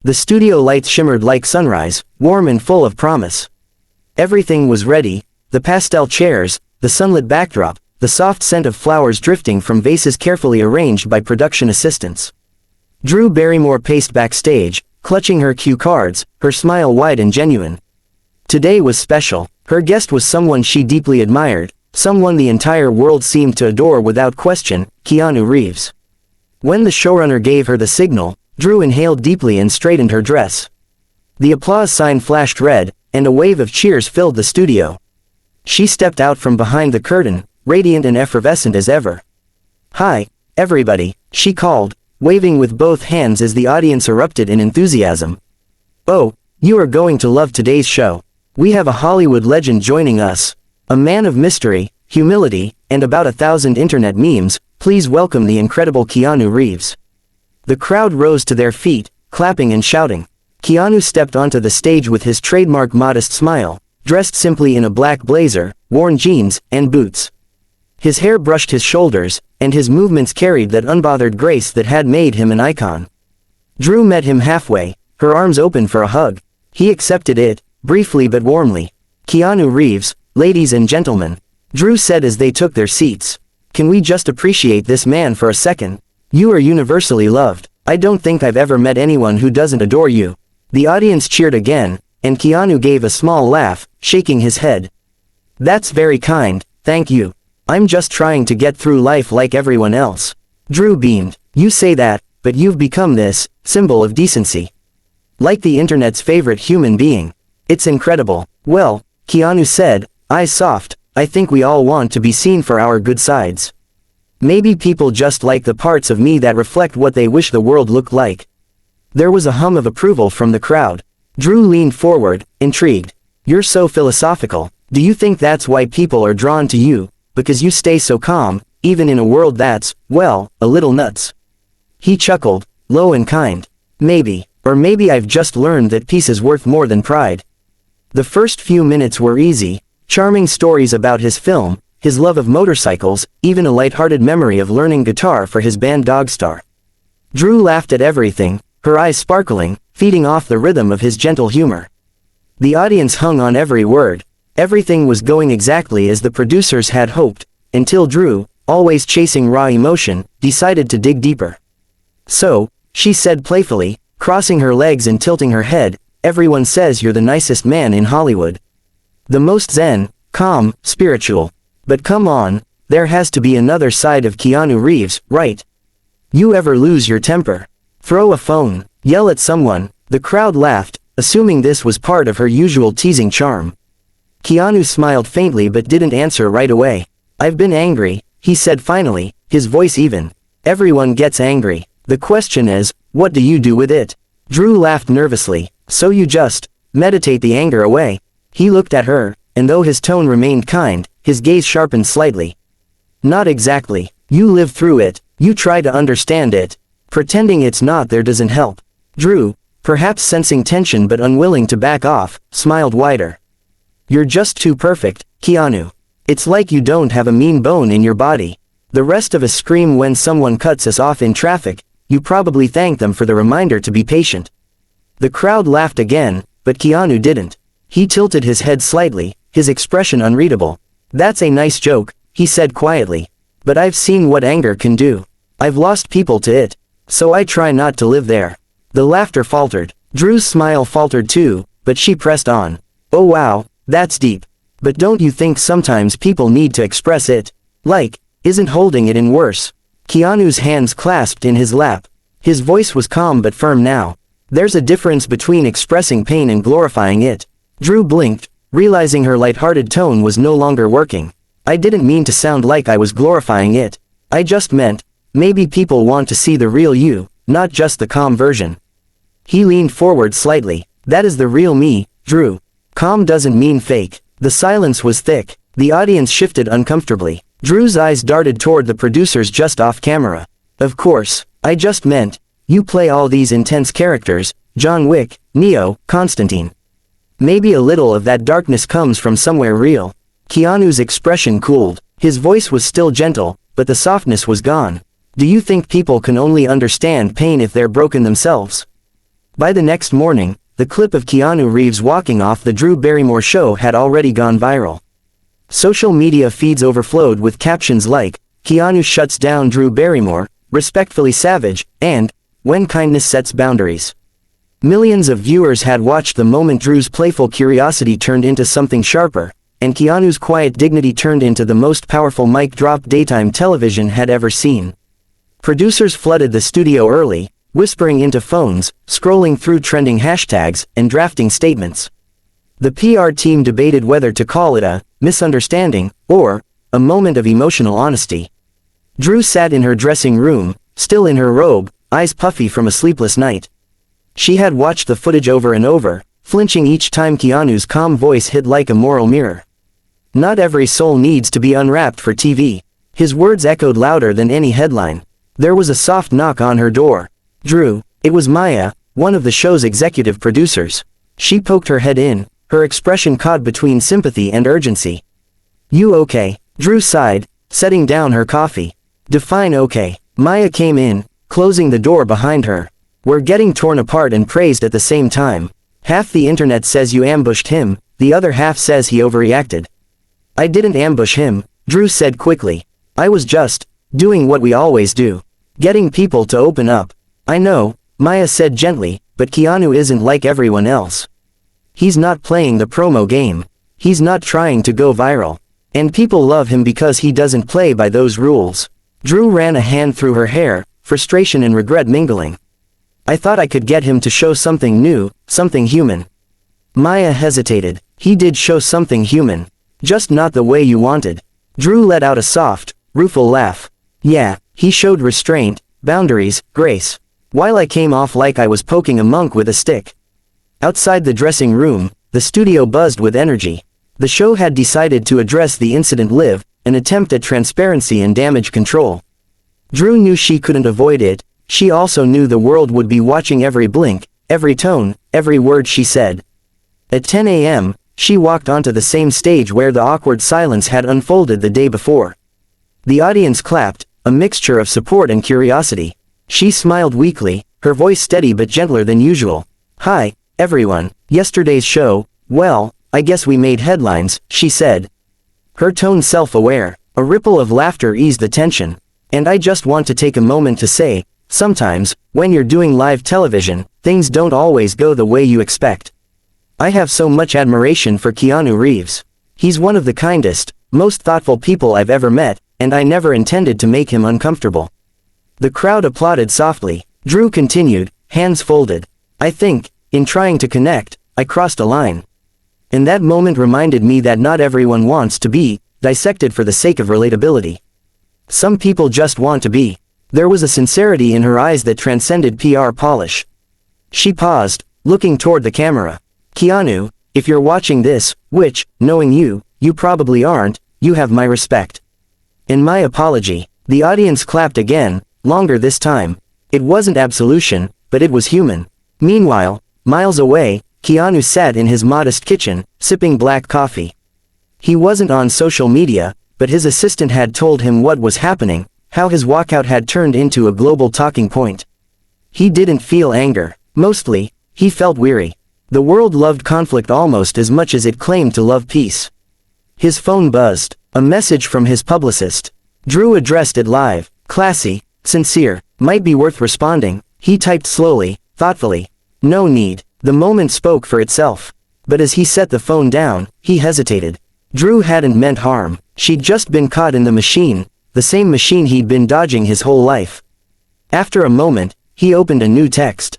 The studio lights shimmered like sunrise, warm and full of promise. Everything was ready, the pastel chairs, the sunlit backdrop, the soft scent of flowers drifting from vases carefully arranged by production assistants. Drew Barrymore paced backstage, clutching her cue cards, her smile wide and genuine. Today was special. Her guest was someone she deeply admired, someone the entire world seemed to adore without question, Keanu Reeves. When the showrunner gave her the signal, Drew inhaled deeply and straightened her dress. The applause sign flashed red, and a wave of cheers filled the studio. She stepped out from behind the curtain, radiant and effervescent as ever. "Hi, everybody," she called, waving with both hands as the audience erupted in enthusiasm. "Oh, you are going to love today's show. We have a Hollywood legend joining us. A man of mystery, humility, and about 1,000 internet memes. Please welcome the incredible Keanu Reeves." The crowd rose to their feet, clapping and shouting. Keanu stepped onto the stage with his trademark modest smile, dressed simply in a black blazer, worn jeans, and boots. His hair brushed his shoulders, and his movements carried that unbothered grace that had made him an icon. Drew met him halfway, her arms open for a hug. He accepted it, briefly but warmly. "Keanu Reeves, ladies and gentlemen," Drew said as they took their seats. "Can we just appreciate this man for a second? You are universally loved. I don't think I've ever met anyone who doesn't adore you." The audience cheered again, and Keanu gave a small laugh, shaking his head. "That's very kind, thank you. I'm just trying to get through life like everyone else." Drew beamed. "You say that, but you've become this symbol of decency. Like the internet's favorite human being. It's incredible." "Well," Keanu said, eyes soft, "I think we all want to be seen for our good sides. Maybe people just like the parts of me that reflect what they wish the world looked like." There was a hum of approval from the crowd. Drew leaned forward, intrigued. "You're so philosophical. Do you think that's why people are drawn to you? Because you stay so calm, even in a world that's, well, a little nuts?" He chuckled, low and kind. "Maybe. Or maybe I've just learned that peace is worth more than pride." The first few minutes were easy, charming stories about his film, his love of motorcycles, even a light-hearted memory of learning guitar for his band Dogstar. Drew laughed at everything, her eyes sparkling, feeding off the rhythm of his gentle humor. The audience hung on every word. Everything was going exactly as the producers had hoped, until Drew, always chasing raw emotion, decided to dig deeper. "So," she said playfully, crossing her legs and tilting her head, "everyone says you're the nicest man in Hollywood. The most zen, calm, spiritual. But come on, there has to be another side of Keanu Reeves, right? You ever lose your temper? Throw a phone, yell at someone?" The crowd laughed, assuming this was part of her usual teasing charm. Keanu smiled faintly but didn't answer right away. "I've been angry," he said finally, his voice even. "Everyone gets angry. The question is, what do you do with it?" Drew laughed nervously. "So you just meditate the anger away?" He looked at her, and though his tone remained kind, his gaze sharpened slightly. "Not exactly. You live through it, you try to understand it. Pretending it's not there doesn't help." Drew, perhaps sensing tension but unwilling to back off, smiled wider. "You're just too perfect, Keanu. It's like you don't have a mean bone in your body. The rest of us scream when someone cuts us off in traffic. You probably thank them for the reminder to be patient." The crowd laughed again, but Keanu didn't. He tilted his head slightly, his expression unreadable. "That's a nice joke," he said quietly. "But I've seen what anger can do. I've lost people to it. So I try not to live there." The laughter faltered. Drew's smile faltered too, but she pressed on. "Oh wow, that's deep. But don't you think sometimes people need to express it? Like, isn't holding it in worse?" Keanu's hands clasped in his lap. His voice was calm but firm now. "There's a difference between expressing pain and glorifying it." Drew blinked, realizing her light-hearted tone was no longer working. "I didn't mean to sound like I was glorifying it. I just meant, maybe people want to see the real you, not just the calm version." He leaned forward slightly. "That is the real me, Drew. Calm doesn't mean fake." The silence was thick. The audience shifted uncomfortably. Drew's eyes darted toward the producers just off camera. "Of course, I just meant, you play all these intense characters, John Wick, Neo, Constantine. Maybe a little of that darkness comes from somewhere real." Keanu's expression cooled. His voice was still gentle, but the softness was gone. "Do you think people can only understand pain if they're broken themselves?" By the next morning, the clip of Keanu Reeves walking off the Drew Barrymore Show had already gone viral. Social media feeds overflowed with captions like, "Keanu shuts down Drew Barrymore, respectfully savage," and, "When kindness sets boundaries." Millions of viewers had watched the moment Drew's playful curiosity turned into something sharper, and Keanu's quiet dignity turned into the most powerful mic drop daytime television had ever seen. Producers flooded the studio early, whispering into phones, scrolling through trending hashtags, and drafting statements. The PR team debated whether to call it a misunderstanding or a moment of emotional honesty. Drew sat in her dressing room, still in her robe, eyes puffy from a sleepless night. She had watched the footage over and over, flinching each time Keanu's calm voice hit like a moral mirror. "Not every soul needs to be unwrapped for TV." His words echoed louder than any headline. There was a soft knock on her door. "Drew." It was Maya, one of the show's executive producers. She poked her head in, her expression caught between sympathy and urgency. "You okay?" Drew sighed, setting down her coffee. "Define okay." Maya came in, closing the door behind her. "We're getting torn apart and praised at the same time. Half the internet says you ambushed him, the other half says he overreacted." "I didn't ambush him," Drew said quickly. "I was just doing what we always do. Getting people to open up." "I know," Maya said gently, "but Keanu isn't like everyone else. He's not playing the promo game. He's not trying to go viral. And people love him because he doesn't play by those rules." Drew ran a hand through her hair, frustration and regret mingling. "I thought I could get him to show something new, something human." Maya hesitated. "He did show something human. Just not the way you wanted." Drew let out a soft, rueful laugh. "Yeah, he showed restraint, boundaries, grace. While I came off like I was poking a monk with a stick." Outside the dressing room, the studio buzzed with energy. The show had decided to address the incident live, an attempt at transparency and damage control. Drew knew she couldn't avoid it. She also knew the world would be watching every blink, every tone, every word she said. At 10 a.m., she walked onto the same stage where the awkward silence had unfolded the day before. The audience clapped, a mixture of support and curiosity. She smiled weakly, her voice steady but gentler than usual. "Hi, everyone. Yesterday's show, well, I guess we made headlines," she said. Her tone self-aware. A ripple of laughter eased the tension. "And I just want to take a moment to say, sometimes, when you're doing live television, things don't always go the way you expect. I have so much admiration for Keanu Reeves. He's one of the kindest, most thoughtful people I've ever met, and I never intended to make him uncomfortable." The crowd applauded softly. Drew continued, hands folded. "I think, in trying to connect, I crossed a line. And that moment reminded me that not everyone wants to be dissected for the sake of relatability. Some people just want to be." There was a sincerity in her eyes that transcended PR polish. She paused, looking toward the camera. "Keanu, if you're watching this, which, knowing you, you probably aren't, you have my respect. And my apology." The audience clapped again, longer this time. It wasn't absolution, but it was human. Meanwhile, miles away, Keanu sat in his modest kitchen, sipping black coffee. He wasn't on social media, but his assistant had told him what was happening, how his walkout had turned into a global talking point. He didn't feel anger. Mostly, he felt weary. The world loved conflict almost as much as it claimed to love peace. His phone buzzed. A message from his publicist. Drew addressed it live. "Classy, sincere, might be worth responding," he typed slowly, thoughtfully. "No need." The moment spoke for itself. But as he set the phone down, he hesitated. Drew hadn't meant harm. She'd just been caught in the machine, the same machine he'd been dodging his whole life. After a moment, he opened a new text.